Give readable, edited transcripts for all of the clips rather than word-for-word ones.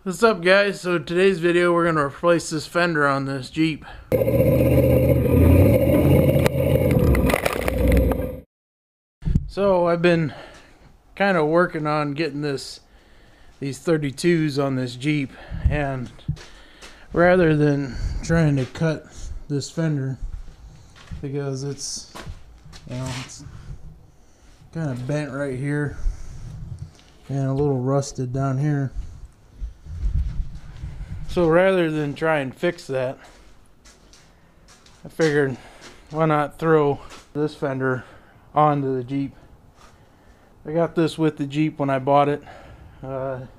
What's up, guys? So today's video we're going to replace this fender on this Jeep. So I've been kind of working on getting these 32s on this Jeep, and rather than trying to cut this fender because it's kind of bent right here and a little rusted down here. So rather than try and fix that, I figured why not throw this fender onto the Jeep. I got this with the Jeep when I bought it.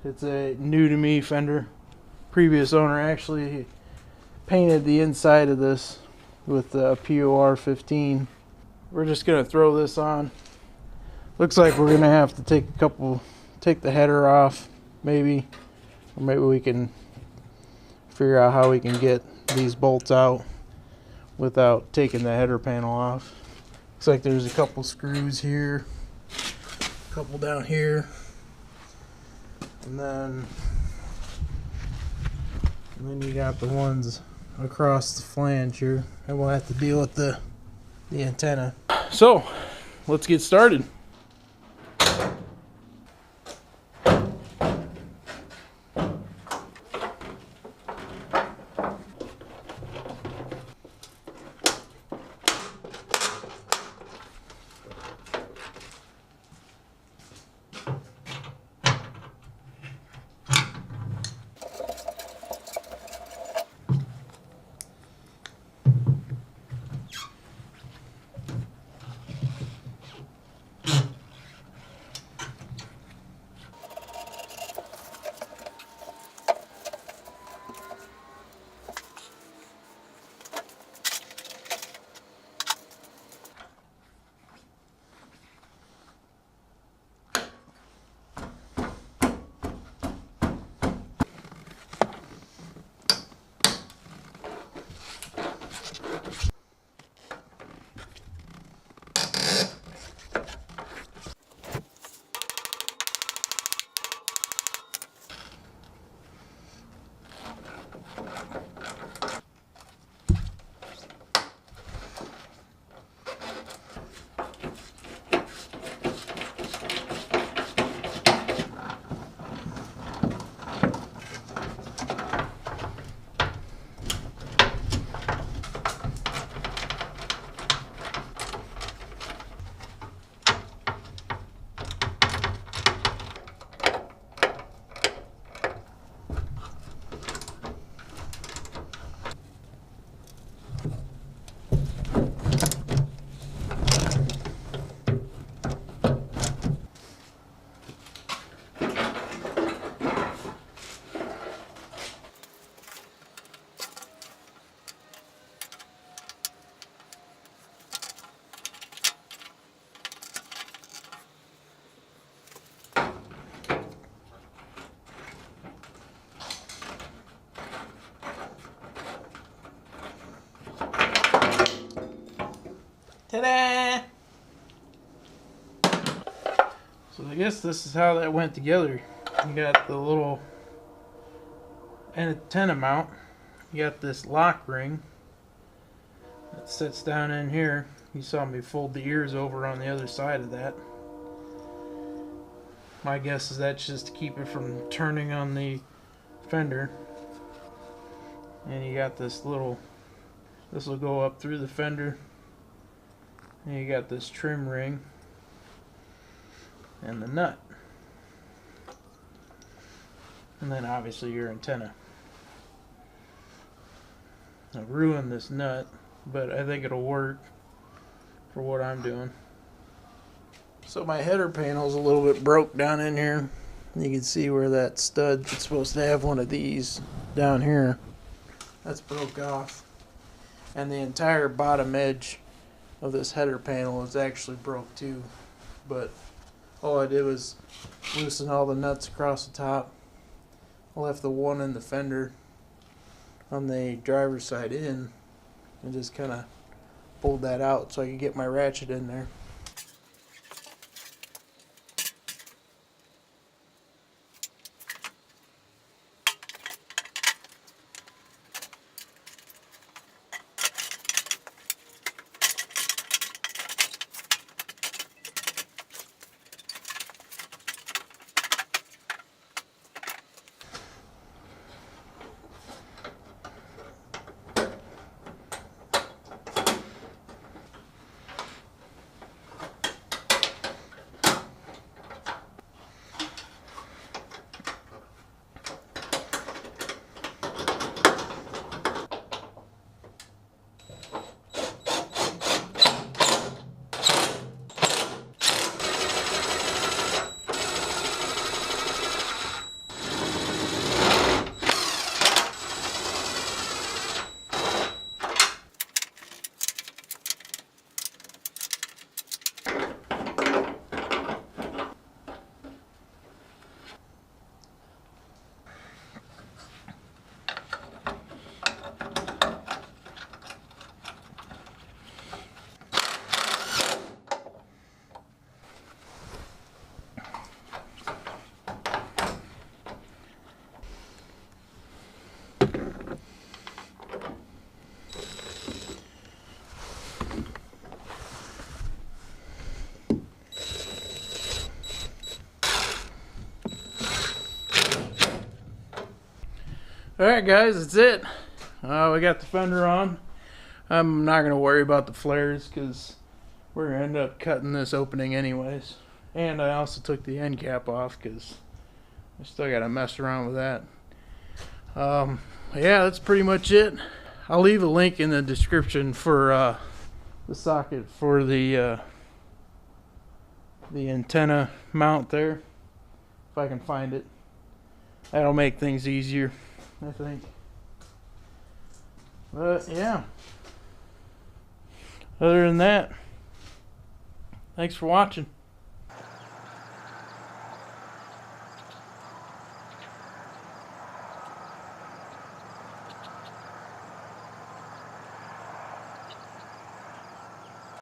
It's a new to me fender. Previous owner actually painted the inside of this with POR 15. We're just gonna throw this on. Looks like we're gonna have to take the header off, maybe, or maybe we can figure out how we can get these bolts out without taking the header panel off. Looks like there's a couple screws here, a couple down here, and then you got the ones across the flange here, and we'll have to deal with the antenna. So let's get started. Ta-da! So I guess this is how that went together. You got the little antenna mount. You got this lock ring that sits down in here. You saw me fold the ears over on the other side of that. My guess is that's just to keep it from turning on the fender. And you got this will go up through the fender. And you got this trim ring and the nut, and then obviously your antenna. I ruined this nut, but I think it'll work for what I'm doing. So my header panel's a little bit broke down in here. You can see where that stud is supposed to have one of these down here. That's broke off, and the entire bottom edge of this header panel is actually broke too, but all I did was loosen all the nuts across the top. I left the one in the fender on the driver's side in and just kind of pulled that out so I could get my ratchet in there. Alright guys, that's it. We got the fender on. I'm not going to worry about the flares because we're going to end up cutting this opening anyways. And I also took the end cap off because I still got to mess around with that. Yeah, that's pretty much it. I'll leave a link in the description for the socket for the antenna mount there, if I can find it. That'll make things easier, I think. But yeah, other than that, thanks for watching.